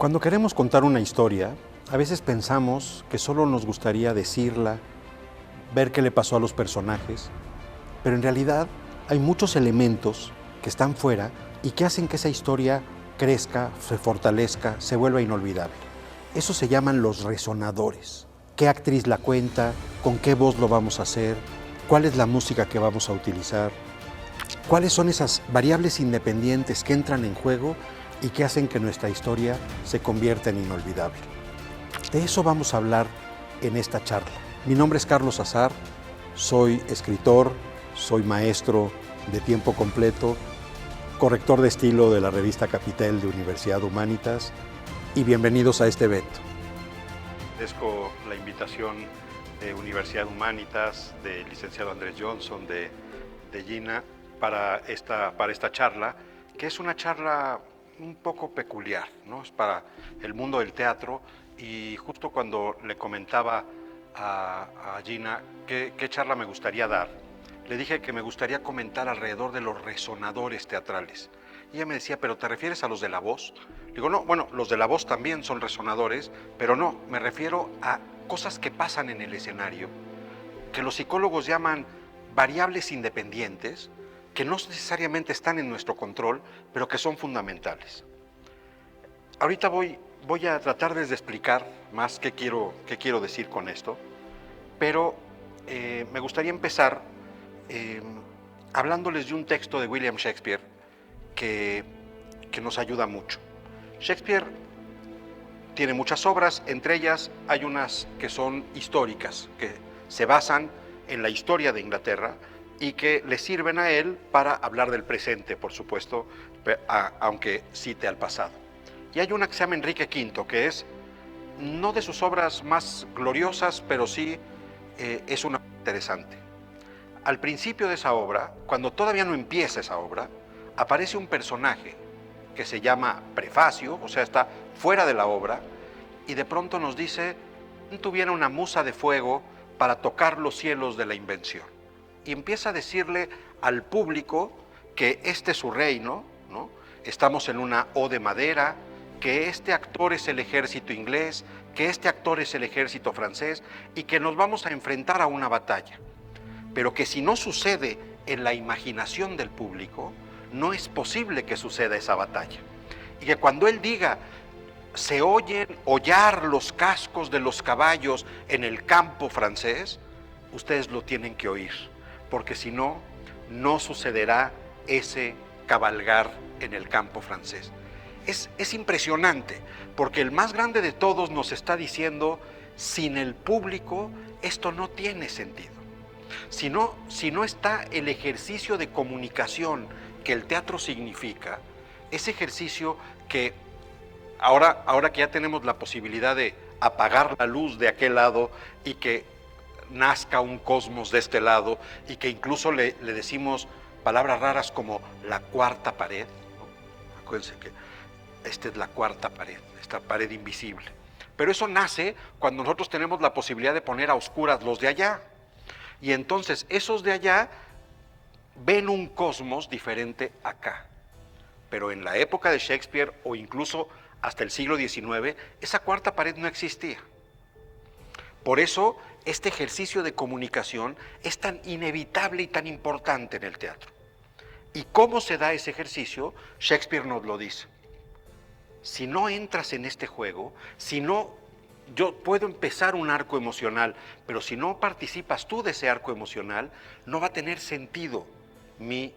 Cuando queremos contar una historia, a veces pensamos que solo nos gustaría decirla, ver qué le pasó a los personajes, pero en realidad hay muchos elementos que están fuera y que hacen que esa historia crezca, se fortalezca, se vuelva inolvidable. Eso se llaman los resonadores. ¿Qué actriz la cuenta? ¿Con qué voz lo vamos a hacer? ¿Cuál es la música que vamos a utilizar? ¿Cuáles son esas variables independientes que entran en juego y que hacen que nuestra historia se convierta en inolvidable? De eso vamos a hablar en esta charla. Mi nombre es Carlos Azar, soy escritor, soy maestro de tiempo completo, corrector de estilo de la revista Capitel de Universidad Humanitas, y bienvenidos a este evento. Agradezco la invitación de Universidad Humanitas, del licenciado Andrés Johnson, de Gina, para esta charla, que es una charla un poco peculiar, ¿no? Es para el mundo del teatro, y justo cuando le comentaba a Gina qué charla me gustaría dar, le dije que me gustaría comentar alrededor de los resonadores teatrales. Y ella me decía, ¿pero te refieres a los de la voz? Digo, no, bueno, los de la voz también son resonadores, pero no, me refiero a cosas que pasan en el escenario, que los psicólogos llaman variables independientes, que no necesariamente están en nuestro control, pero que son fundamentales. Ahorita voy a tratar de explicar más qué quiero decir con esto, pero me gustaría empezar hablándoles de un texto de William Shakespeare que nos ayuda mucho. Shakespeare tiene muchas obras, entre ellas hay unas que son históricas, que se basan en la historia de Inglaterra y que le sirven a él para hablar del presente, por supuesto, aunque cite al pasado. Y hay una que se llama Enrique V, que es no de sus obras más gloriosas, pero sí es una interesante. Al principio de esa obra, cuando todavía no empieza esa obra, aparece un personaje que se llama Prefacio, o sea, está fuera de la obra, y de pronto nos dice, ¿quién tuviera una musa de fuego para tocar los cielos de la invención? Y empieza a decirle al público que este es su reino, ¿no? Estamos en una O de madera, que este actor es el ejército inglés, que este actor es el ejército francés, y que nos vamos a enfrentar a una batalla. Pero que si no sucede en la imaginación del público, no es posible que suceda esa batalla. Y que cuando él diga, se oyen hollar los cascos de los caballos en el campo francés, ustedes lo tienen que oír, porque si no, no sucederá ese cabalgar en el campo francés. Es impresionante, porque el más grande de todos nos está diciendo, sin el público esto no tiene sentido. Si no está el ejercicio de comunicación que el teatro significa, ese ejercicio que ahora que ya tenemos la posibilidad de apagar la luz de aquel lado y que nazca un cosmos de este lado, y que incluso le decimos palabras raras como la cuarta pared, ¿no? Acuérdense que esta es la cuarta pared, esta pared invisible. Pero eso nace cuando nosotros tenemos la posibilidad de poner a oscuras los de allá. Y entonces esos de allá ven un cosmos diferente acá. Pero en la época de Shakespeare, o incluso hasta el siglo XIX, esa cuarta pared no existía. Por eso este ejercicio de comunicación es tan inevitable y tan importante en el teatro. ¿Y cómo se da ese ejercicio? Shakespeare nos lo dice. Si no entras en este juego, yo puedo empezar un arco emocional, pero si no participas tú de ese arco emocional, no va a tener sentido mi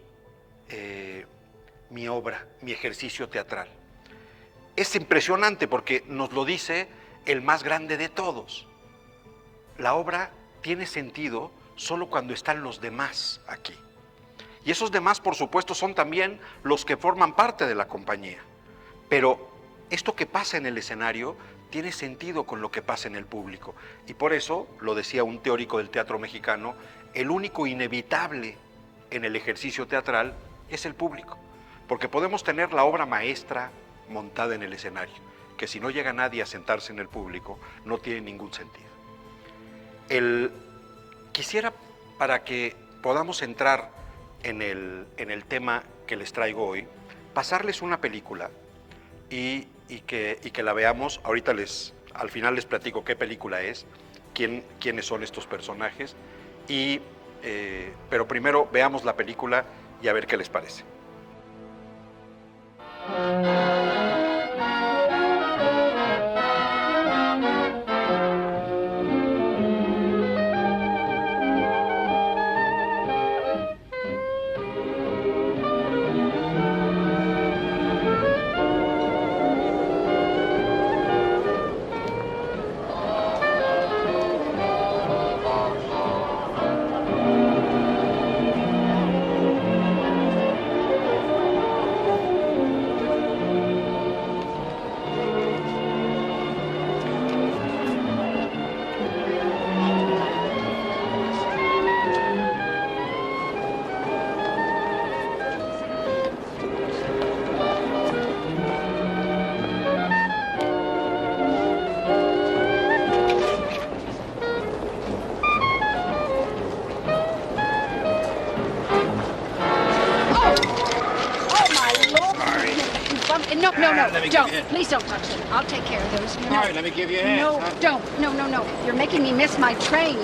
obra, mi ejercicio teatral. Es impresionante porque nos lo dice el más grande de todos. La obra tiene sentido solo cuando están los demás aquí. Y esos demás, por supuesto, son también los que forman parte de la compañía. Pero esto que pasa en el escenario tiene sentido con lo que pasa en el público. Y por eso, lo decía un teórico del teatro mexicano, el único inevitable en el ejercicio teatral es el público. Porque podemos tener la obra maestra montada en el escenario, que si no llega nadie a sentarse en el público, no tiene ningún sentido. Quisiera, para que podamos entrar en el tema que les traigo hoy, pasarles una película y y que la veamos. Ahorita al final les platico qué película es, quiénes son estos personajes, pero primero veamos la película y a ver qué les parece. Don't. Please don't touch them. I'll take care of those. No. All right, let me give you a hand. No, don't. No. You're making me miss my train.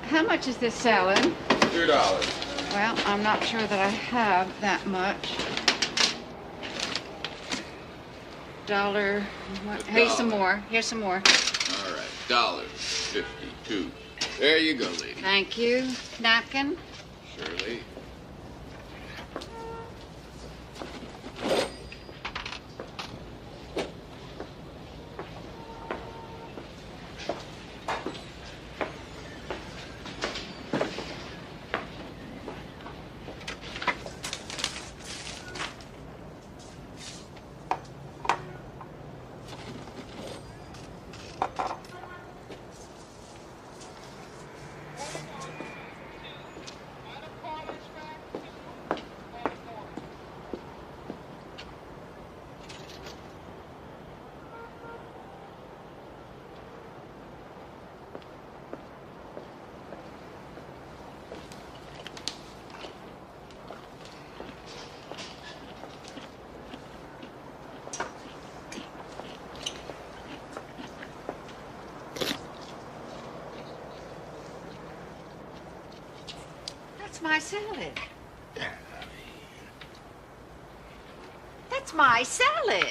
How much is this salad? $2. Well, I'm not sure that I have that much. $1. Here's some more. Here's some more. All right, $1.52. There you go, lady. Thank you. Napkin? Surely. That's my salad. That's my salad.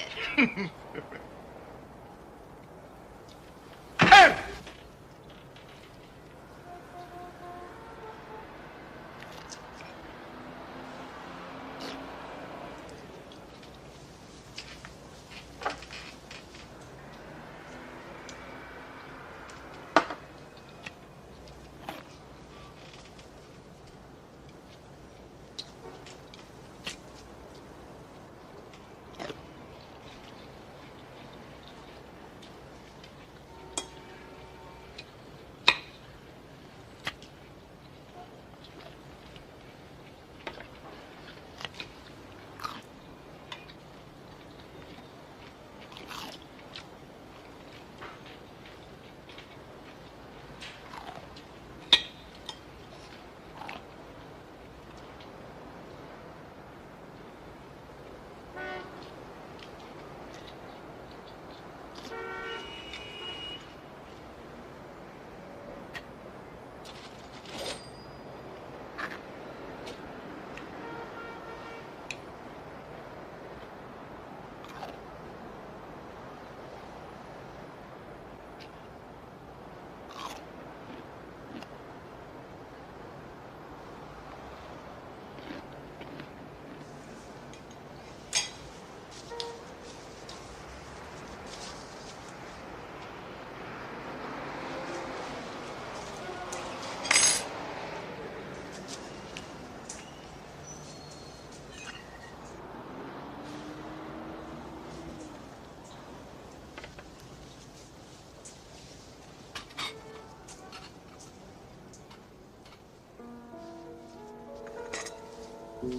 No,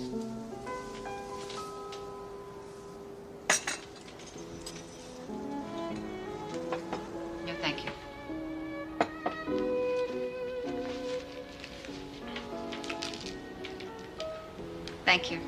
thank you. Thank you.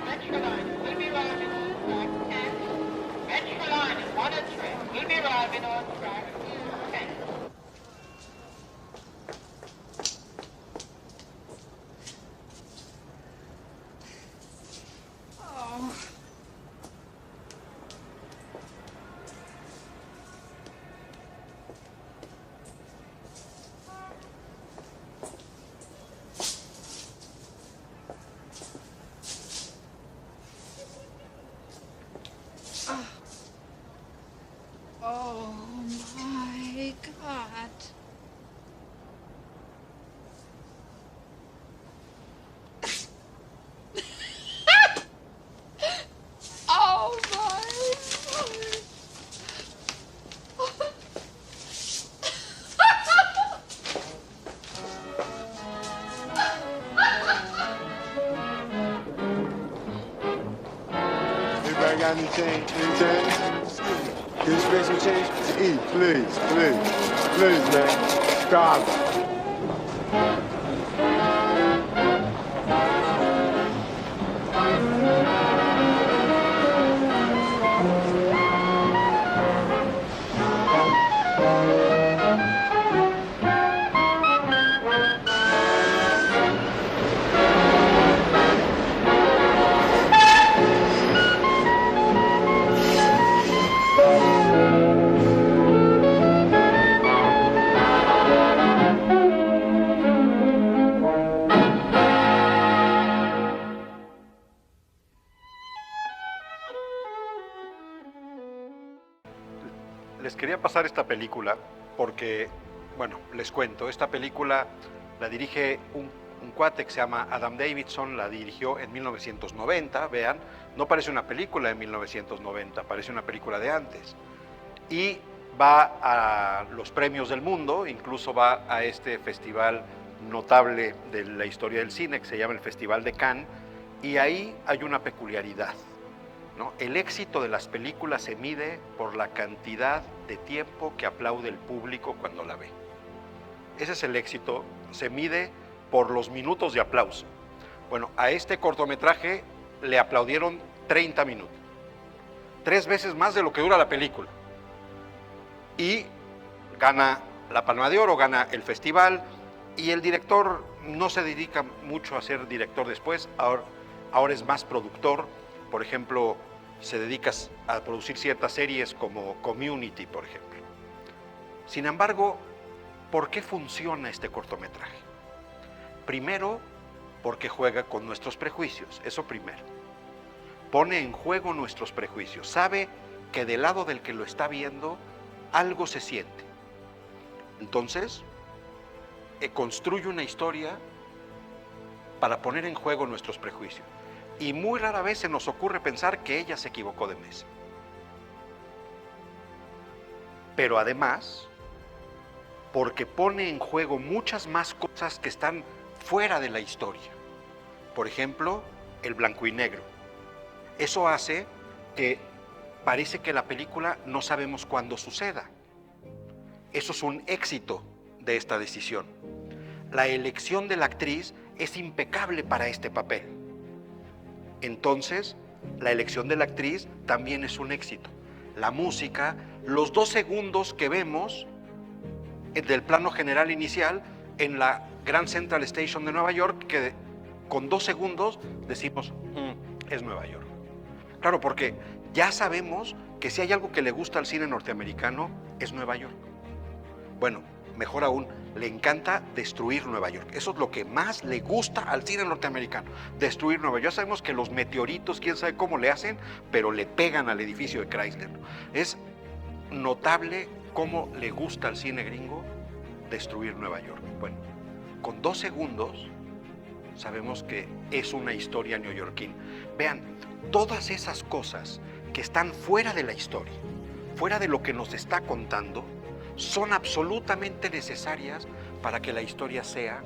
Metroliner will be arriving on track 10. Metroliner 1 and 3 will be arriving on track 10. Oh. Oh my God. Oh my God. Anybody got any change? Any change? Can you spend some change to eat, please, man. Starving. Les quería pasar esta película porque, bueno, les cuento, esta película la dirige un cuate que se llama Adam Davidson, la dirigió en 1990, vean, no parece una película de 1990, parece una película de antes. Y va a los premios del mundo, incluso va a este festival notable de la historia del cine que se llama el Festival de Cannes, y ahí hay una peculiaridad, ¿no? El éxito de las películas se mide por la cantidad de tiempo que aplaude el público cuando la ve. Ese es el éxito, se mide por los minutos de aplauso. Bueno, a este cortometraje le aplaudieron 30 minutos, 3 veces más de lo que dura la película. Y gana la Palma de Oro, gana el festival, y el director no se dedica mucho a ser director después, ahora es más productor. Por ejemplo, se dedica a producir ciertas series como Community, por ejemplo. Sin embargo, ¿por qué funciona este cortometraje? Primero, porque juega con nuestros prejuicios, eso primero. Pone en juego nuestros prejuicios, sabe que del lado del que lo está viendo, algo se siente. Entonces, construye una historia para poner en juego nuestros prejuicios. Y muy rara vez se nos ocurre pensar que ella se equivocó de mesa. Pero además, porque pone en juego muchas más cosas que están fuera de la historia. Por ejemplo, el blanco y negro. Eso hace que parece que la película no sabemos cuándo suceda. Eso es un éxito de esta decisión. La elección de la actriz es impecable para este papel. Entonces, la elección de la actriz también es un éxito. La música, los 2 segundos que vemos del plano general inicial en la Grand Central Station de Nueva York, que con 2 segundos decimos, es Nueva York. Claro, porque ya sabemos que si hay algo que le gusta al cine norteamericano, es Nueva York. Bueno, mejor aún, le encanta destruir Nueva York. Eso es lo que más le gusta al cine norteamericano, destruir Nueva York. Ya sabemos que los meteoritos, quién sabe cómo le hacen, pero le pegan al edificio de Chrysler. Es notable cómo le gusta al cine gringo destruir Nueva York. Bueno, con 2 segundos sabemos que es una historia neoyorquina. Vean, todas esas cosas que están fuera de la historia, fuera de lo que nos está contando, son absolutamente necesarias para que la historia sea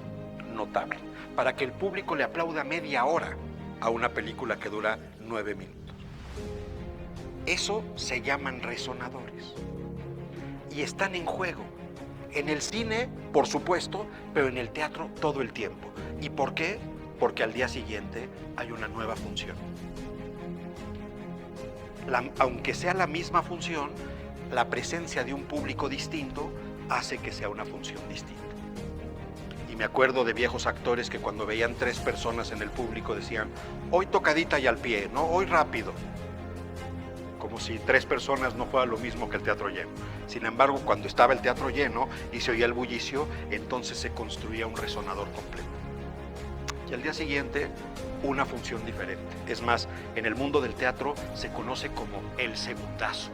notable, para que el público le aplauda media hora a una película que dura 9 minutos. Eso se llaman resonadores y están en juego. En el cine, por supuesto, pero en el teatro todo el tiempo. ¿Y por qué? Porque al día siguiente hay una nueva función. Aunque sea la misma función, la presencia de un público distinto hace que sea una función distinta. Y me acuerdo de viejos actores que cuando veían 3 personas en el público decían, hoy tocadita y al pie, ¿no? Hoy rápido. Como si 3 personas no fuera lo mismo que el teatro lleno. Sin embargo, cuando estaba el teatro lleno y se oía el bullicio, entonces se construía un resonador completo. Y al día siguiente, una función diferente. Es más, en el mundo del teatro se conoce como el segundazo.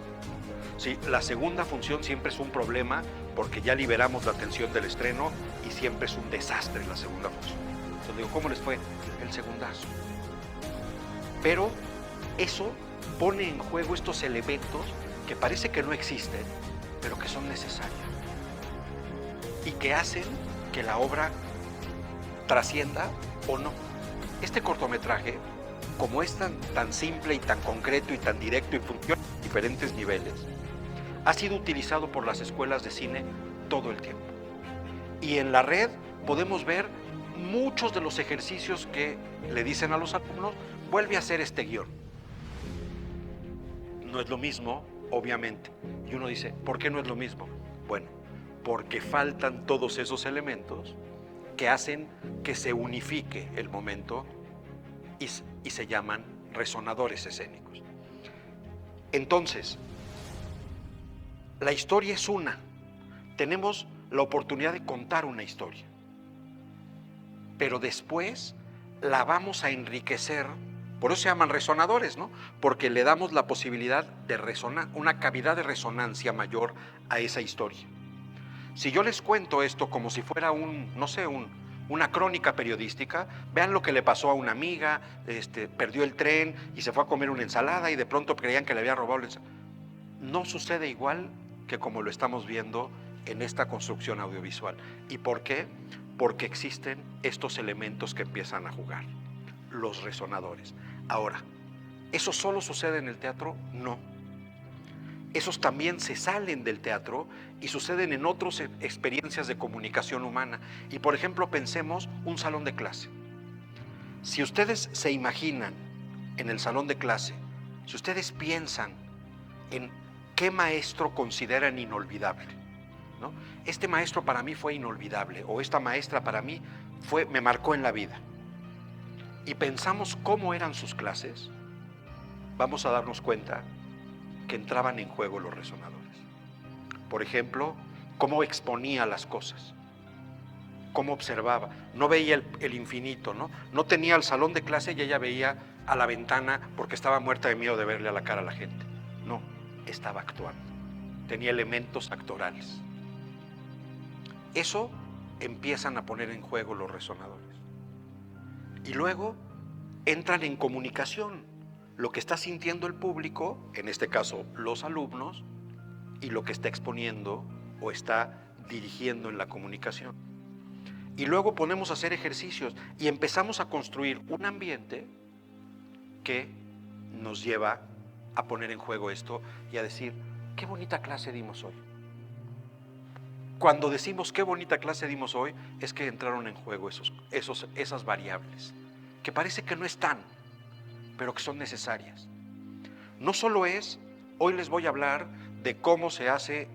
Sí, la segunda función siempre es un problema porque ya liberamos la tensión del estreno y siempre es un desastre la segunda función. Entonces digo, ¿cómo les fue? El segundazo. Pero eso pone en juego estos elementos que parece que no existen, pero que son necesarios y que hacen que la obra trascienda o no. Este cortometraje, como es tan simple y tan concreto y tan directo y funciona en diferentes niveles, ha sido utilizado por las escuelas de cine todo el tiempo. Y en la red podemos ver muchos de los ejercicios que le dicen a los alumnos, vuelve a hacer este guión. No es lo mismo, obviamente. Y uno dice, ¿por qué no es lo mismo? Bueno, porque faltan todos esos elementos que hacen que se unifique el momento y se llaman resonadores escénicos. Entonces, la historia es una. Tenemos la oportunidad de contar una historia. Pero después la vamos a enriquecer. Por eso se llaman resonadores, ¿no? Porque le damos la posibilidad de resonar, una cavidad de resonancia mayor a esa historia. Si yo les cuento esto como si fuera una crónica periodística, vean lo que le pasó a una amiga, perdió el tren y se fue a comer una ensalada y de pronto creían que le había robado la ensalada. No sucede igual que como lo estamos viendo en esta construcción audiovisual. ¿Y por qué? Porque existen estos elementos que empiezan a jugar, los resonadores. Ahora, ¿eso solo sucede en el teatro? No. Esos también se salen del teatro y suceden en otras experiencias de comunicación humana. Y por ejemplo, pensemos un salón de clase. Si ustedes se imaginan en el salón de clase, si ustedes piensan en qué maestro consideran inolvidable, ¿no? Este maestro para mí fue inolvidable, o esta maestra para mí me marcó en la vida. Y pensamos cómo eran sus clases, vamos a darnos cuenta que entraban en juego los resonadores. Por ejemplo, cómo exponía las cosas, cómo observaba. No veía el infinito, ¿no? No tenía el salón de clase y ella veía a la ventana porque estaba muerta de miedo de verle a la cara a la gente. No, estaba actuando. Tenía elementos actorales. Eso empiezan a poner en juego los resonadores. Y luego entran en comunicación lo que está sintiendo el público, en este caso los alumnos, y lo que está exponiendo o está dirigiendo en la comunicación. Y luego ponemos a hacer ejercicios y empezamos a construir un ambiente que nos lleva a poner en juego esto y a decir, qué bonita clase dimos hoy. Cuando decimos qué bonita clase dimos hoy, es que entraron en juego esas variables, que parece que no están, pero que son necesarias. No solo es, hoy les voy a hablar de cómo se hace,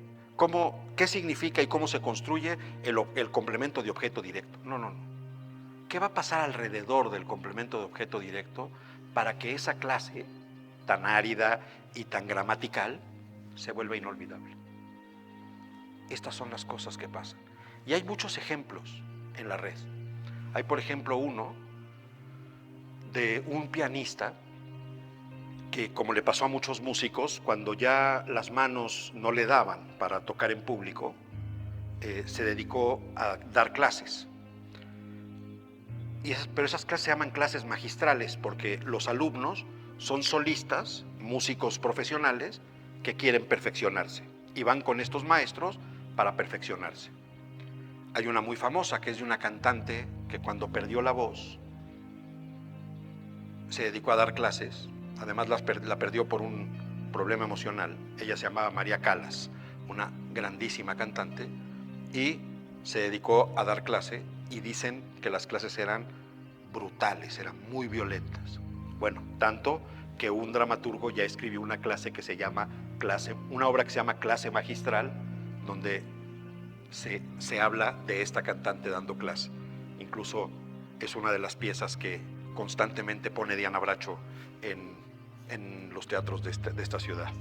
qué significa y cómo se construye el complemento de objeto directo. No, no, no. ¿Qué va a pasar alrededor del complemento de objeto directo para que esa clase tan árida y tan gramatical se vuelva inolvidable? Estas son las cosas que pasan. Y hay muchos ejemplos en la red. Hay, por ejemplo, uno de un pianista que, como le pasó a muchos músicos, cuando ya las manos no le daban para tocar en público, se dedicó a dar clases. Pero esas clases se llaman clases magistrales porque los alumnos son solistas, músicos profesionales que quieren perfeccionarse y van con estos maestros para perfeccionarse. Hay una muy famosa que es de una cantante que cuando perdió la voz se dedicó a dar clases. Además la perdió por un problema emocional. Ella se llamaba María Callas, una grandísima cantante, y se dedicó a dar clase, y dicen que las clases eran brutales, eran muy violentas. Bueno, tanto que un dramaturgo ya escribió una una obra que se llama Clase Magistral, donde se habla de esta cantante dando clase. Incluso es una de las piezas que constantemente pone Diana Bracho en los teatros de esta ciudad.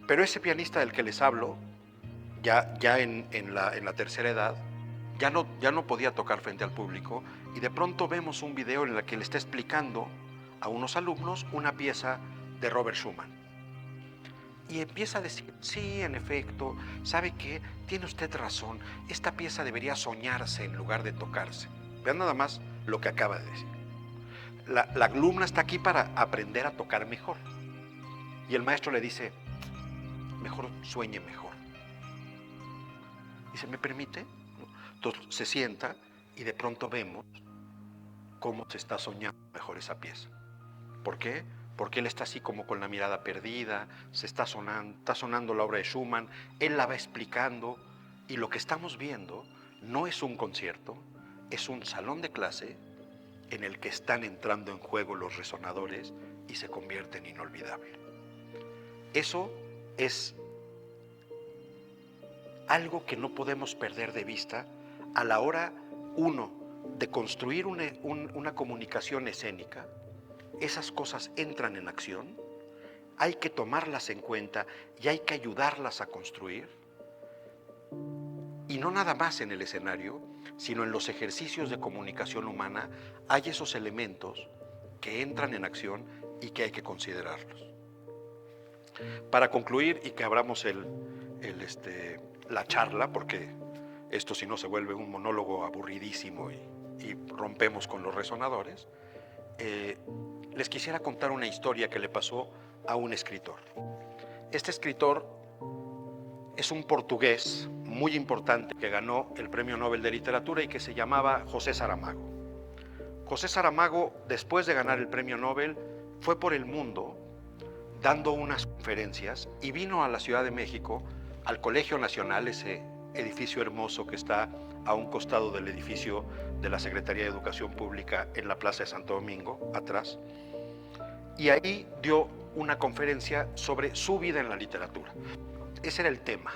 Pero ese pianista del que les hablo, ya en la tercera edad, ya no podía tocar frente al público, y de pronto vemos un video en el que le está explicando a unos alumnos una pieza de Robert Schumann. Y empieza a decir, sí, en efecto, ¿sabe qué? Tiene usted razón, esta pieza debería soñarse en lugar de tocarse. Vean nada más lo que acaba de decir. La alumna está aquí para aprender a tocar mejor. Y el maestro le dice, mejor sueñe mejor. Dice, ¿me permite? Entonces se sienta y de pronto vemos cómo se está soñando mejor esa pieza. ¿Por qué? Porque él está así como con la mirada perdida, está sonando la obra de Schumann, él la va explicando, y lo que estamos viendo no es un concierto, es un salón de clase en el que están entrando en juego los resonadores y se convierte en inolvidable. Eso es algo que no podemos perder de vista a la hora, uno, de construir una comunicación escénica. Esas cosas entran en acción, hay que tomarlas en cuenta y hay que ayudarlas a construir. Y no nada más en el escenario, sino en los ejercicios de comunicación humana, hay esos elementos que entran en acción y que hay que considerarlos. Para concluir y que abramos la charla, porque esto si no se vuelve un monólogo aburridísimo y rompemos con los resonadores, les quisiera contar una historia que le pasó a un escritor. Este escritor es un portugués muy importante que ganó el Premio Nobel de Literatura y que se llamaba José Saramago. José Saramago, después de ganar el Premio Nobel, fue por el mundo dando unas conferencias y vino a la Ciudad de México, al Colegio Nacional, ese edificio hermoso que está a un costado del edificio de la Secretaría de Educación Pública en la Plaza de Santo Domingo, atrás, y ahí dio una conferencia sobre su vida en la literatura. Ese era el tema.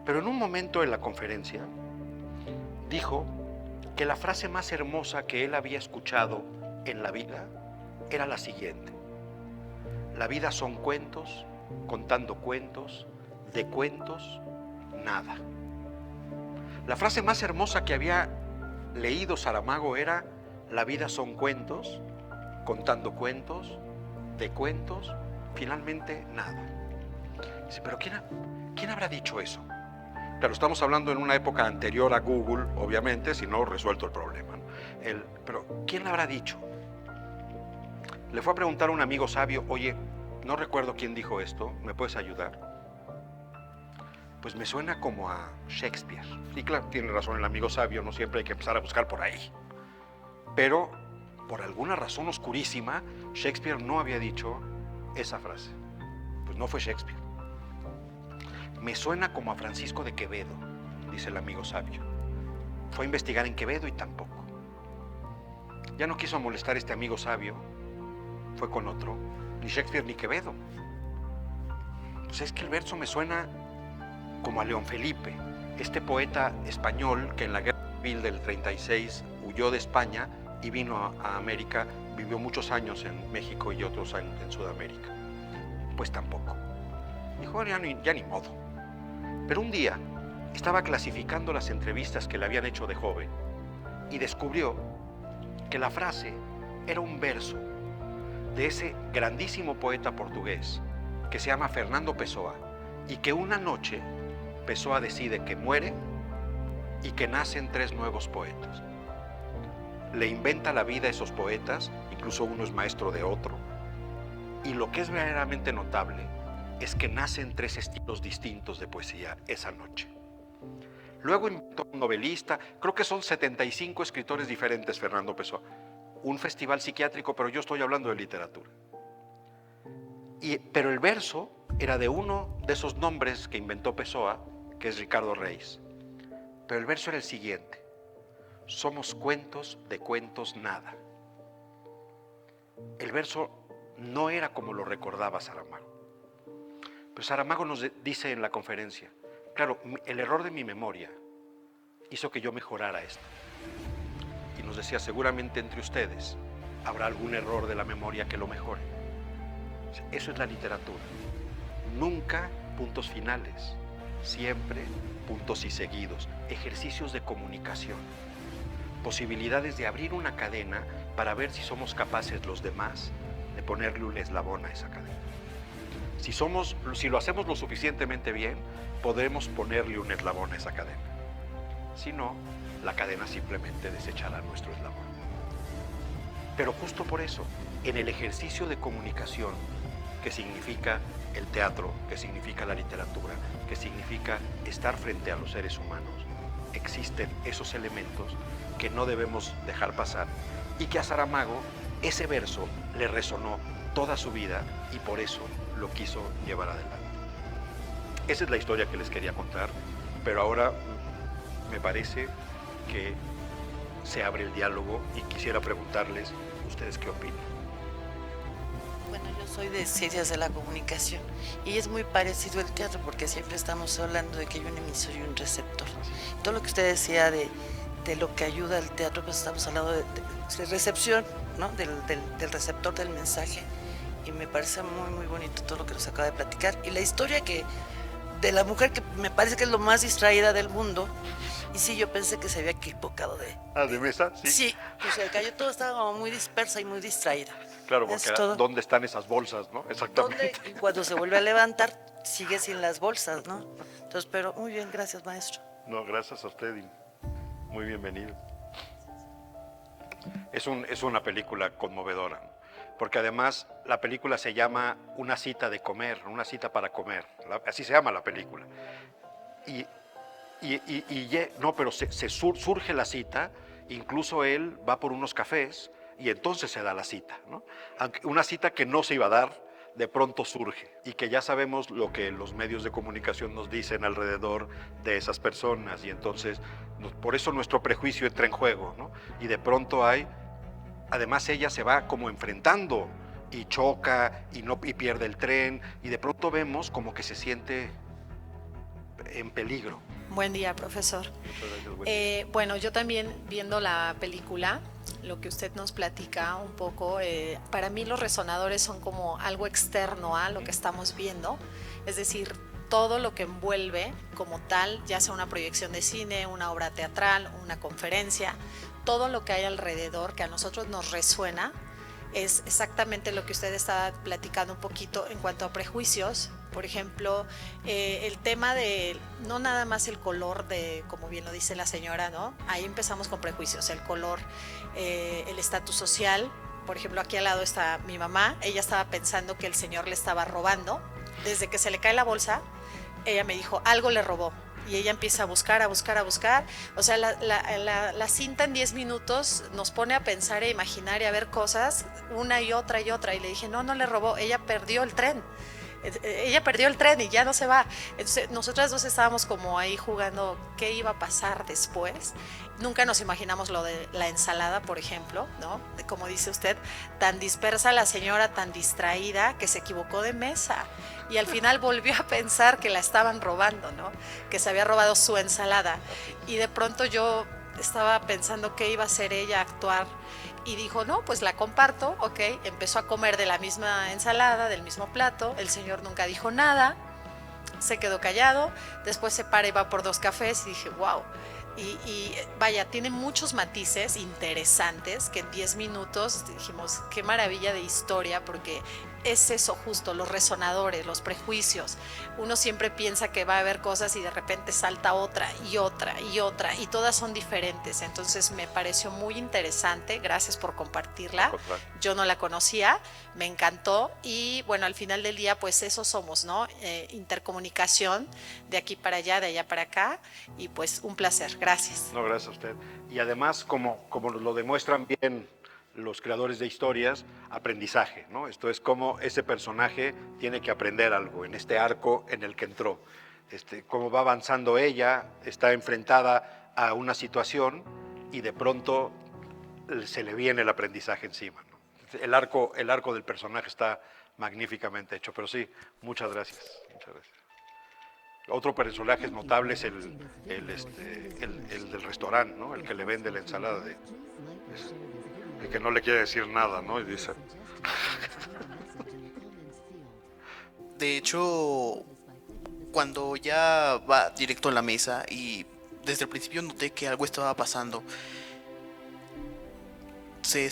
Pero en un momento en la conferencia dijo que la frase más hermosa que él había escuchado en la vida era la siguiente: la vida son cuentos, contando cuentos, de cuentos, nada. La frase más hermosa que había leído Saramago era: la vida son cuentos, contando cuentos, de cuentos, finalmente nada. Dice, pero ¿quién habrá dicho eso? Claro, estamos hablando en una época anterior a Google, obviamente, si no resuelto el problema, ¿no? Pero ¿quién le habrá dicho? Le fue a preguntar a un amigo sabio, oye, no recuerdo quién dijo esto, ¿me puedes ayudar? Pues me suena como a Shakespeare. Y claro, tiene razón el amigo sabio, no siempre hay que empezar a buscar por ahí. Pero, por alguna razón oscurísima, Shakespeare no había dicho esa frase. Pues no fue Shakespeare. Me suena como a Francisco de Quevedo, dice el amigo sabio. Fue a investigar en Quevedo y tampoco. Ya no quiso molestar a este amigo sabio, fue con otro, ni Shakespeare ni Quevedo. Pues es que el verso me suena como a León Felipe, este poeta español que en la Guerra Civil del 36 huyó de España y vino a América, vivió muchos años en México y otros en Sudamérica. Pues tampoco. Dijo, ya ni modo. Pero un día estaba clasificando las entrevistas que le habían hecho de joven y descubrió que la frase era un verso de ese grandísimo poeta portugués que se llama Fernando Pessoa, y que una noche Pessoa decide que muere y que nacen 3 nuevos poetas. Le inventa la vida a esos poetas, incluso uno es maestro de otro, y lo que es verdaderamente notable es que nacen 3 estilos distintos de poesía esa noche. Luego inventó un novelista, creo que son 75 escritores diferentes, Fernando Pessoa. Un festival psiquiátrico, pero yo estoy hablando de literatura. Pero el verso era de uno de esos nombres que inventó Pessoa, que es Ricardo Reis. Pero el verso era el siguiente: somos cuentos de cuentos nada. El verso no era como lo recordaba Saramago. Pero Saramago nos dice en la conferencia, claro, el error de mi memoria hizo que yo mejorara esto. Y nos decía, seguramente entre ustedes habrá algún error de la memoria que lo mejore. Eso es la literatura. Nunca puntos finales, siempre puntos y seguidos, ejercicios de comunicación, posibilidades de abrir una cadena para ver si somos capaces los demás de ponerle un eslabón a esa cadena. Si lo hacemos lo suficientemente bien, podremos ponerle un eslabón a esa cadena. Si no, la cadena simplemente desechará nuestro eslabón. Pero justo por eso, en el ejercicio de comunicación, que significa el teatro, que significa la literatura, que significa estar frente a los seres humanos, existen esos elementos que no debemos dejar pasar, y que a Saramago ese verso le resonó toda su vida y por eso lo quiso llevar adelante. Esa es la historia que les quería contar, pero ahora me parece que se abre el diálogo y quisiera preguntarles, ¿ustedes qué opinan? Bueno, yo soy de Ciencias de la Comunicación y es muy parecido el teatro porque siempre estamos hablando de que hay un emisor y un receptor. Todo lo que usted decía de lo que ayuda al teatro, pues estamos hablando de recepción, ¿no? del receptor del mensaje, y me parece muy, muy bonito todo lo que nos acaba de platicar. Y la historia de la mujer que me parece que es lo más distraída del mundo, y sí, yo pensé que se había equivocado ¿De mesa? Sí. Sí, pues el gallo todo estaba como muy dispersa y muy distraída. Claro, porque ¿dónde están esas bolsas, no? Exactamente. Y cuando se vuelve a levantar, sigue sin las bolsas, ¿no? Entonces, pero muy bien, gracias, maestro. No, gracias a usted y muy bienvenido. Es una película conmovedora, ¿no? Porque además la película se llama Una cita de comer, una cita para comer, así se llama la película. Pero surge la cita, incluso él va por unos cafés y entonces se da la cita, ¿no? Una cita que no se iba a dar, de pronto surge, y que ya sabemos lo que los medios de comunicación nos dicen alrededor de esas personas, y entonces por eso nuestro prejuicio entra en juego, ¿no? Y de pronto además ella se va como enfrentando y choca y pierde el tren, y de pronto vemos como que se siente en peligro. Buen día, profesor. Bueno, yo también viendo la película, lo que usted nos platica un poco, para mí los resonadores son como algo externo a lo que estamos viendo, es decir, todo lo que envuelve como tal, ya sea una proyección de cine, una obra teatral, una conferencia, todo lo que hay alrededor que a nosotros nos resuena, es exactamente lo que usted estaba platicando un poquito en cuanto a prejuicios. Por ejemplo, el tema de no nada más el color de, como bien lo dice la señora, ¿no? Ahí empezamos con prejuicios, el color, el estatus social. Por ejemplo, aquí al lado está mi mamá, ella estaba pensando que el señor le estaba robando. Desde que se le cae la bolsa, ella me dijo, algo le robó. Y ella empieza a buscar. O sea, la cinta en 10 minutos nos pone a pensar e imaginar y a ver cosas una y otra. Y le dije, no le robó, ella perdió el tren. Ella perdió el tren y ya no se va. Entonces, nosotras dos estábamos como ahí jugando qué iba a pasar después. Nunca nos imaginamos lo de la ensalada, por ejemplo, ¿no? Como dice usted, tan dispersa la señora, tan distraída, que se equivocó de mesa. Y al final volvió a pensar que la estaban robando, ¿no? Que se había robado su ensalada. Y de pronto yo estaba pensando qué iba a hacer ella a actuar. Y dijo, no, pues la comparto, ok. Empezó a comer de la misma ensalada, del mismo plato. El señor nunca dijo nada. Se quedó callado. Después se para y va por 2 cafés. Y dije, wow. Y vaya, tiene muchos matices interesantes que en 10 minutos dijimos, qué maravilla de historia, porque es eso justo, los resonadores, los prejuicios. Uno siempre piensa que va a haber cosas y de repente salta otra y otra y otra y todas son diferentes. Entonces me pareció muy interesante, gracias por compartirla. Yo no la conocía, me encantó y bueno, al final del día pues eso somos, ¿no? Intercomunicación de aquí para allá, de allá para acá y pues un placer, gracias. No, gracias a usted. Y además, como lo demuestran bien los creadores de historias, aprendizaje, ¿no? Esto es como ese personaje tiene que aprender algo en este arco en el que entró. Cómo va avanzando ella, está enfrentada a una situación y de pronto se le viene el aprendizaje encima, ¿no? El arco del personaje está magníficamente hecho, pero sí, muchas gracias. Muchas gracias. Otro personaje notable es el del restaurante, ¿no? El que le vende la ensalada el que no le quiere decir nada, ¿no? Y dice... De hecho, cuando ya va directo a la mesa y desde el principio noté que algo estaba pasando, se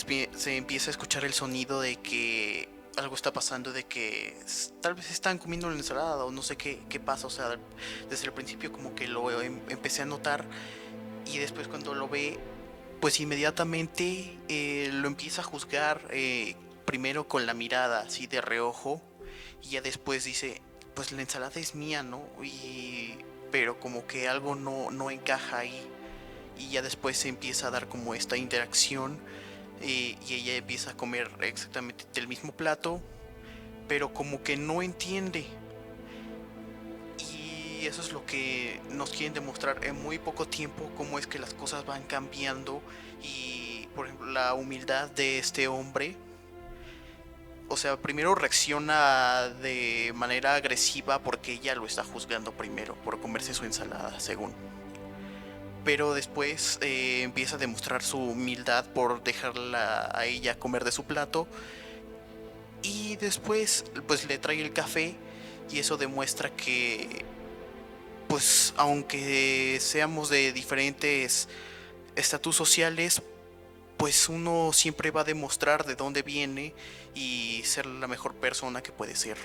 empieza a escuchar el sonido de que algo está pasando, de que tal vez están comiendo la ensalada o no sé qué pasa. O sea, desde el principio como que lo empecé a notar y después cuando lo ve, pues inmediatamente lo empieza a juzgar, primero con la mirada así de reojo y ya después dice, pues la ensalada es mía, ¿no? Pero como que algo no encaja ahí y ya después se empieza a dar como esta interacción y ella empieza a comer exactamente del mismo plato, pero como que no entiende. Y eso es lo que nos quieren demostrar en muy poco tiempo, cómo es que las cosas van cambiando. Y por ejemplo la humildad de este hombre, o sea, primero reacciona de manera agresiva porque ella lo está juzgando primero por comerse su ensalada, según. Pero después empieza a demostrar su humildad por dejarla a ella comer de su plato. Y después pues le trae el café y eso demuestra que pues aunque seamos de diferentes estatus sociales, pues uno siempre va a demostrar de dónde viene y ser la mejor persona que puede ser.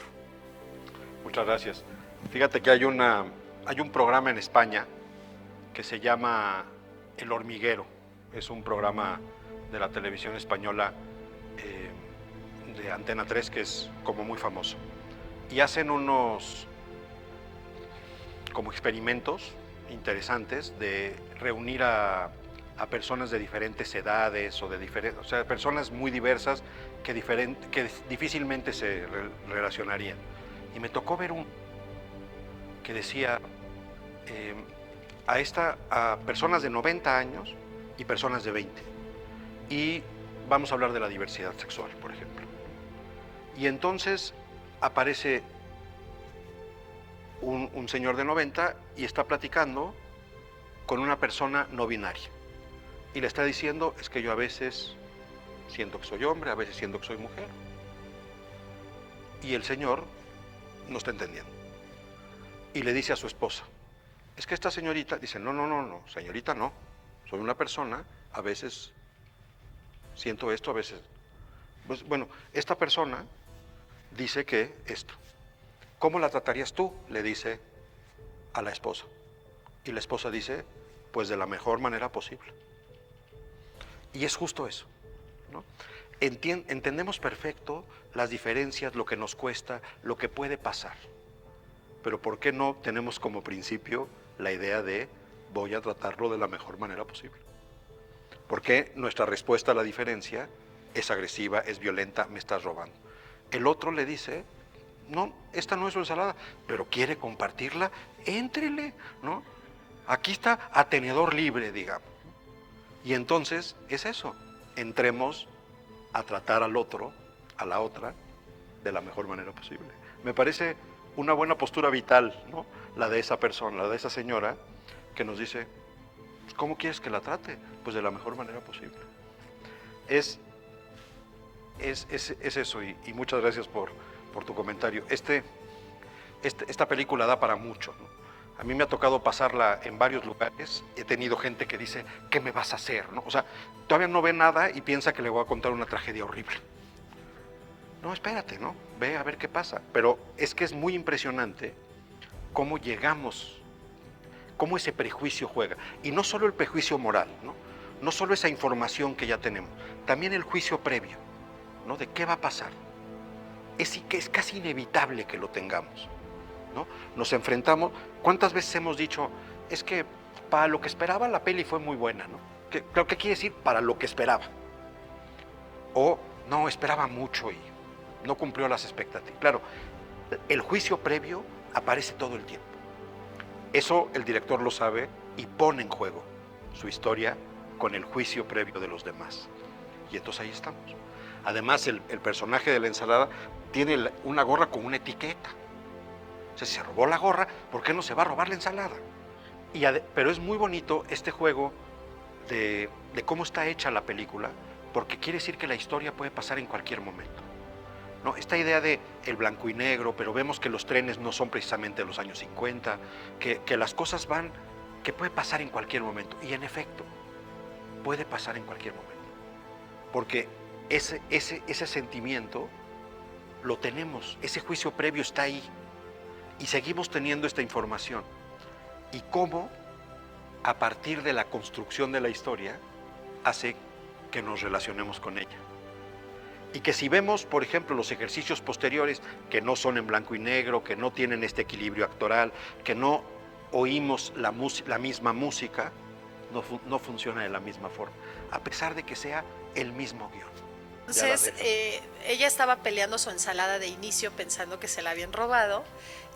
Muchas gracias. Fíjate que hay un programa en España que se llama El Hormiguero. Es un programa de la televisión española de Antena 3 que es como muy famoso. Y hacen unos como experimentos interesantes de reunir a personas de diferentes edades o sea, personas muy diversas que difícilmente se relacionarían. Y me tocó ver que decía a personas de 90 años y personas de 20. Y vamos a hablar de la diversidad sexual, por ejemplo. Y entonces aparece un señor de 90 y está platicando con una persona no binaria. Y le está diciendo, es que yo a veces siento que soy hombre, a veces siento que soy mujer. Y el señor no está entendiendo. Y le dice a su esposa, es que esta señorita, dice, no, señorita no, soy una persona, a veces siento esto, a veces... Pues, bueno, esta persona dice que esto. ¿Cómo la tratarías tú? Le dice a la esposa. Y la esposa dice, pues de la mejor manera posible. Y es justo eso, ¿no? Entendemos perfecto las diferencias, lo que nos cuesta, lo que puede pasar. Pero ¿por qué no tenemos como principio la idea de voy a tratarlo de la mejor manera posible? ¿Por qué nuestra respuesta a la diferencia es agresiva, es violenta, me estás robando? El otro le dice, no, esta no es su ensalada, pero quiere compartirla, éntrele, ¿no? Aquí está a tenedor libre, digamos. Y entonces es eso, entremos a tratar al otro, a la otra, de la mejor manera posible. Me parece una buena postura vital, ¿no? La de esa persona, la de esa señora, que nos dice, ¿cómo quieres que la trate? Pues de la mejor manera posible. Es eso, y muchas gracias por tu comentario. Esta película da para mucho, ¿no? A mí me ha tocado pasarla en varios lugares, he tenido gente que dice, ¿qué me vas a hacer? ¿No? O sea, todavía no ve nada y piensa que le voy a contar una tragedia horrible. No, espérate, ¿no? Ve a ver qué pasa. Pero es que es muy impresionante cómo llegamos, cómo ese prejuicio juega. Y no solo el prejuicio moral, ¿no? No solo esa información que ya tenemos, también el juicio previo, ¿no? De qué va a pasar. Es casi inevitable que lo tengamos, ¿no? Nos enfrentamos, ¿cuántas veces hemos dicho, es que para lo que esperaba la peli fue muy buena, ¿no? Claro, ¿qué quiere decir para lo que esperaba? O no, esperaba mucho y no cumplió las expectativas. Claro, el juicio previo aparece todo el tiempo. Eso el director lo sabe y pone en juego su historia con el juicio previo de los demás. Y entonces ahí estamos. Además, el personaje de la ensalada tiene una gorra con una etiqueta. O sea, si se robó la gorra, ¿por qué no se va a robar la ensalada? Pero es muy bonito este juego de cómo está hecha la película, porque quiere decir que la historia puede pasar en cualquier momento, ¿no? Esta idea de el blanco y negro, pero vemos que los trenes no son precisamente de los años 50, que las cosas van, que puede pasar en cualquier momento. Y en efecto, puede pasar en cualquier momento. Porque ese sentimiento lo tenemos, ese juicio previo está ahí. Y seguimos teniendo esta información. Y cómo, a partir de la construcción de la historia, hace que nos relacionemos con ella. Y que si vemos, por ejemplo, los ejercicios posteriores, que no son en blanco y negro, que no tienen este equilibrio actoral, que no oímos la misma música, no funciona de la misma forma, a pesar de que sea el mismo guión. Entonces, ella estaba peleando su ensalada de inicio pensando que se la habían robado,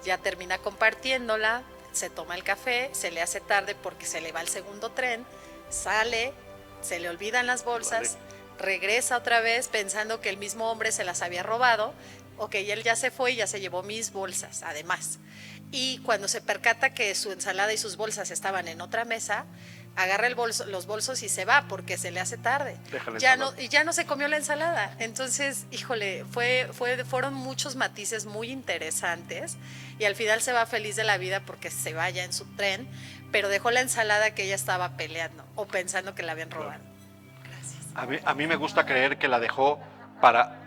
ya termina compartiéndola, se toma el café, se le hace tarde porque se le va el segundo tren, sale, se le olvidan las bolsas, regresa otra vez pensando que el mismo hombre se las había robado, ok, él ya se fue y ya se llevó mis bolsas, además. Y cuando se percata que su ensalada y sus bolsas estaban en otra mesa, agarra los bolsos y se va porque se le hace tarde. Ya no se comió la ensalada. Entonces, híjole, fueron muchos matices muy interesantes y al final se va feliz de la vida porque se vaya en su tren, pero dejó la ensalada que ella estaba peleando o pensando que la habían robado. Gracias. A mí me gusta creer que la dejó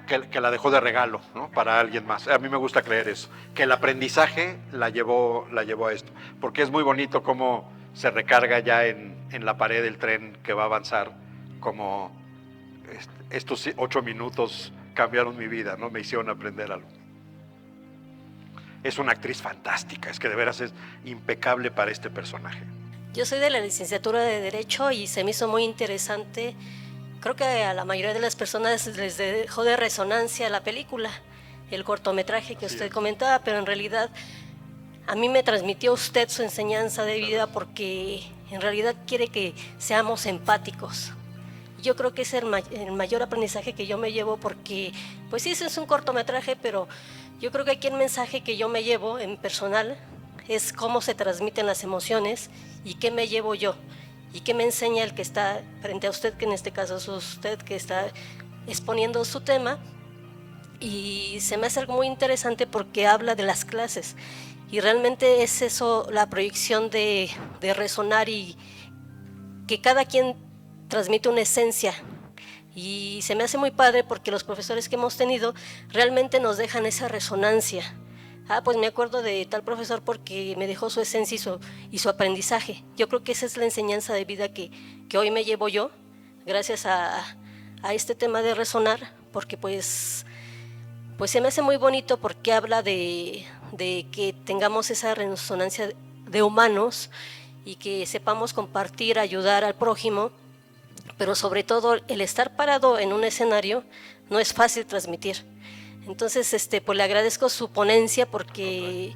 que la dejó de regalo, ¿no? Para alguien más. A mí me gusta creer eso, que el aprendizaje la llevó a esto, porque es muy bonito cómo se recarga ya en la pared del tren que va a avanzar, como estos 8 minutos cambiaron mi vida, ¿no? Me hicieron aprender algo. Es una actriz fantástica, es que de veras es impecable para este personaje. Yo soy de la licenciatura de Derecho y se me hizo muy interesante. Creo que a la mayoría de las personas les dejó de resonancia la película, el cortometraje que usted comentaba, pero en realidad a mí me transmitió usted su enseñanza de vida porque en realidad quiere que seamos empáticos. Yo creo que es el mayor aprendizaje que yo me llevo porque, pues sí, es un cortometraje, pero yo creo que aquí el mensaje que yo me llevo en personal es cómo se transmiten las emociones y qué me llevo yo. ¿Y qué me enseña el que está frente a usted, que en este caso es usted que está exponiendo su tema? Y se me hace algo muy interesante porque habla de las clases. Y realmente es eso, la proyección de resonar y que cada quien transmite una esencia. Y se me hace muy padre porque los profesores que hemos tenido realmente nos dejan esa resonancia. Pues me acuerdo de tal profesor porque me dejó su esencia y su aprendizaje. Yo creo que esa es la enseñanza de vida que hoy me llevo yo, gracias a este tema de resonar, porque pues se me hace muy bonito porque habla de que tengamos esa resonancia de humanos y que sepamos compartir, ayudar al prójimo, pero sobre todo el estar parado en un escenario no es fácil transmitir. Entonces, pues le agradezco su ponencia porque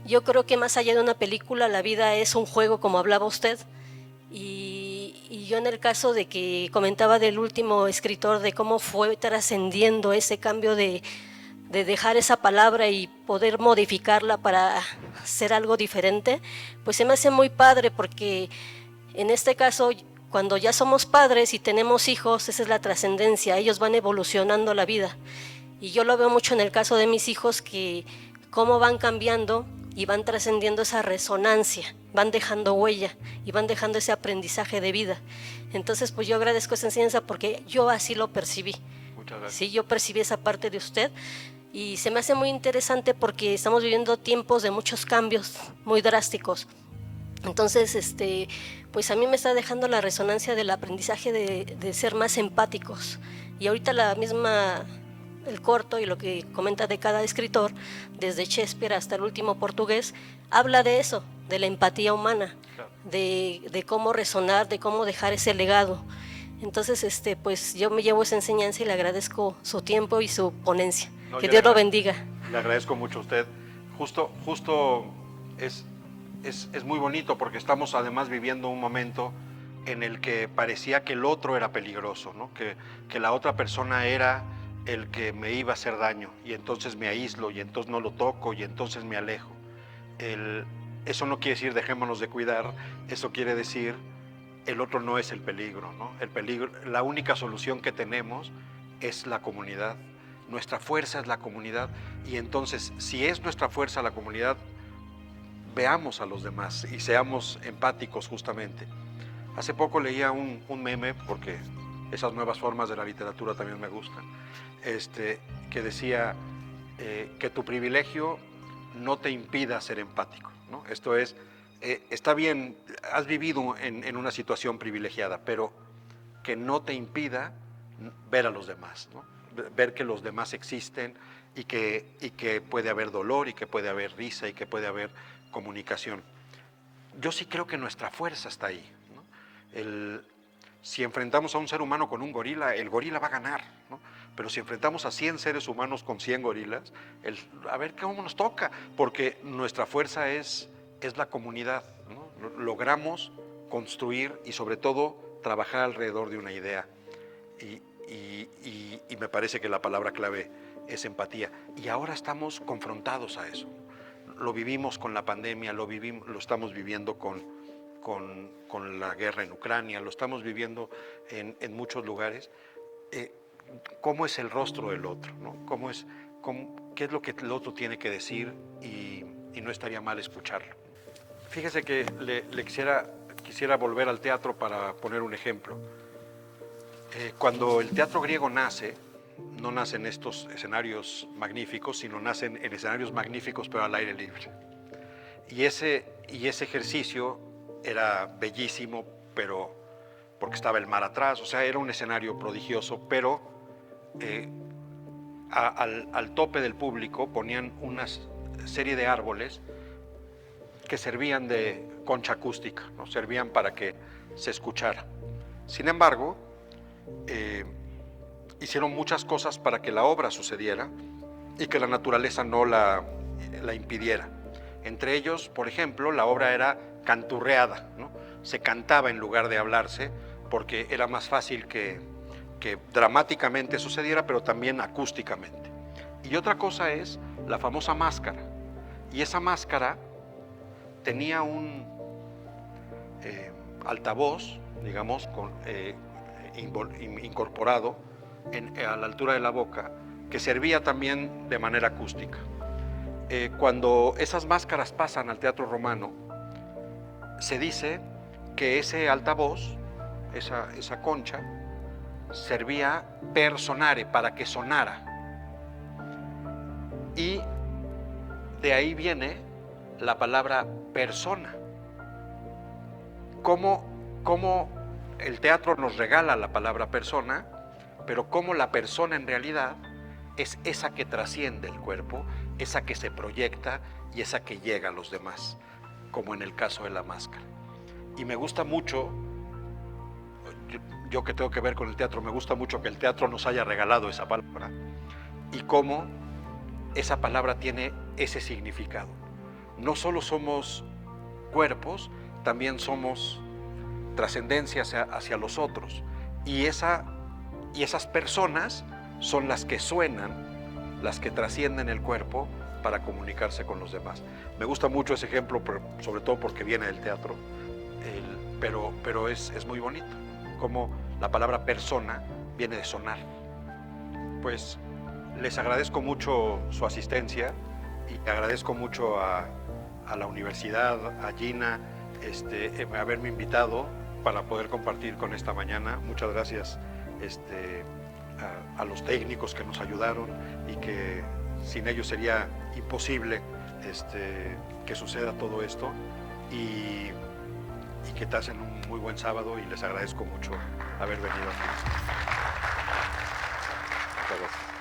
yo creo que más allá de una película, la vida es un juego, como hablaba usted. Y yo en el caso de que comentaba del último escritor, de cómo fue trascendiendo ese cambio de dejar esa palabra y poder modificarla para hacer algo diferente, pues se me hace muy padre porque en este caso, cuando ya somos padres y tenemos hijos, esa es la trascendencia, ellos van evolucionando la vida. Y yo lo veo mucho en el caso de mis hijos, que cómo van cambiando y van trascendiendo esa resonancia, van dejando huella y van dejando ese aprendizaje de vida. Entonces, pues yo agradezco esa enseñanza porque yo así lo percibí. Muchas gracias. Sí, yo percibí esa parte de usted y se me hace muy interesante porque estamos viviendo tiempos de muchos cambios muy drásticos. Entonces, pues a mí me está dejando la resonancia del aprendizaje de ser más empáticos. Y ahorita el corto y lo que comenta de cada escritor, desde Shakespeare hasta el último portugués, habla de eso, de la empatía humana, de cómo resonar, de cómo dejar ese legado. Entonces, pues yo me llevo esa enseñanza y le agradezco su tiempo y su ponencia. No, que yo Dios lo bendiga. Le agradezco mucho a usted. Justo es muy bonito porque estamos además viviendo un momento en el que parecía que el otro era peligroso, ¿no? Que la otra persona era el que me iba a hacer daño y entonces me aíslo y entonces no lo toco y entonces me alejo. Eso no quiere decir dejémonos de cuidar, eso quiere decir el otro no es el peligro, ¿no? El peligro, la única solución que tenemos es la comunidad. Nuestra fuerza es la comunidad y entonces si es nuestra fuerza la comunidad, veamos a los demás y seamos empáticos justamente. Hace poco leía un meme, porque esas nuevas formas de la literatura también me gustan, que decía que tu privilegio no te impida ser empático, ¿no? Esto es, está bien, has vivido en una situación privilegiada, pero que no te impida ver a los demás, ¿no? Ver que los demás existen y que puede haber dolor y que puede haber risa y que puede haber comunicación. Yo sí creo que nuestra fuerza está ahí, ¿no? Si enfrentamos a un ser humano con un gorila, el gorila va a ganar, ¿no? Pero si enfrentamos a 100 seres humanos con 100 gorilas, a ver cómo nos toca, porque nuestra fuerza es la comunidad, ¿no? Logramos construir y sobre todo trabajar alrededor de una idea. Y me parece que la palabra clave es empatía. Y ahora estamos confrontados a eso. Lo vivimos con la pandemia, lo estamos viviendo con la guerra en Ucrania, lo estamos viviendo en muchos lugares. ¿Cómo es el rostro del otro, ¿no? ¿Qué es lo que el otro tiene que decir? Y no estaría mal escucharlo. Fíjese que quisiera volver al teatro para poner un ejemplo. Cuando el teatro griego nace, no nace en estos escenarios magníficos, sino nacen en escenarios magníficos pero al aire libre. Y ese ejercicio era bellísimo, pero porque estaba el mar atrás, o sea, era un escenario prodigioso, pero al tope del público ponían una serie de árboles que servían de concha acústica, ¿no? Servían para que se escuchara. Sin embargo, hicieron muchas cosas para que la obra sucediera y que la naturaleza no la impidiera. Entre ellos, por ejemplo, la obra era canturreada, ¿no? Se cantaba en lugar de hablarse porque era más fácil que dramáticamente sucediera, pero también acústicamente. Y otra cosa es la famosa máscara. Y esa máscara tenía un altavoz, digamos, incorporado a la altura de la boca, que servía también de manera acústica. Cuando esas máscaras pasan al teatro romano, se dice que ese altavoz, esa concha, servía per sonare, para que sonara. Y de ahí viene la palabra persona. Cómo el teatro nos regala la palabra persona, pero cómo la persona en realidad es esa que trasciende el cuerpo, esa que se proyecta y esa que llega a los demás, como en el caso de la máscara. Y me gusta mucho, yo que tengo que ver con el teatro, me gusta mucho que el teatro nos haya regalado esa palabra, y cómo esa palabra tiene ese significado. No solo somos cuerpos, también somos trascendencia hacia los otros. Y esas personas son las que suenan, las que trascienden el cuerpo para comunicarse con los demás. Me gusta mucho ese ejemplo, sobre todo porque viene del teatro, pero es muy bonito, como la palabra persona viene de sonar. Pues les agradezco mucho su asistencia y agradezco mucho a la universidad, a Gina, haberme invitado para poder compartir con esta mañana. Muchas gracias a los técnicos que nos ayudaron y que sin ellos sería imposible que suceda todo esto, y que pasen un muy buen sábado, y les agradezco mucho haber venido aquí. Muchas gracias.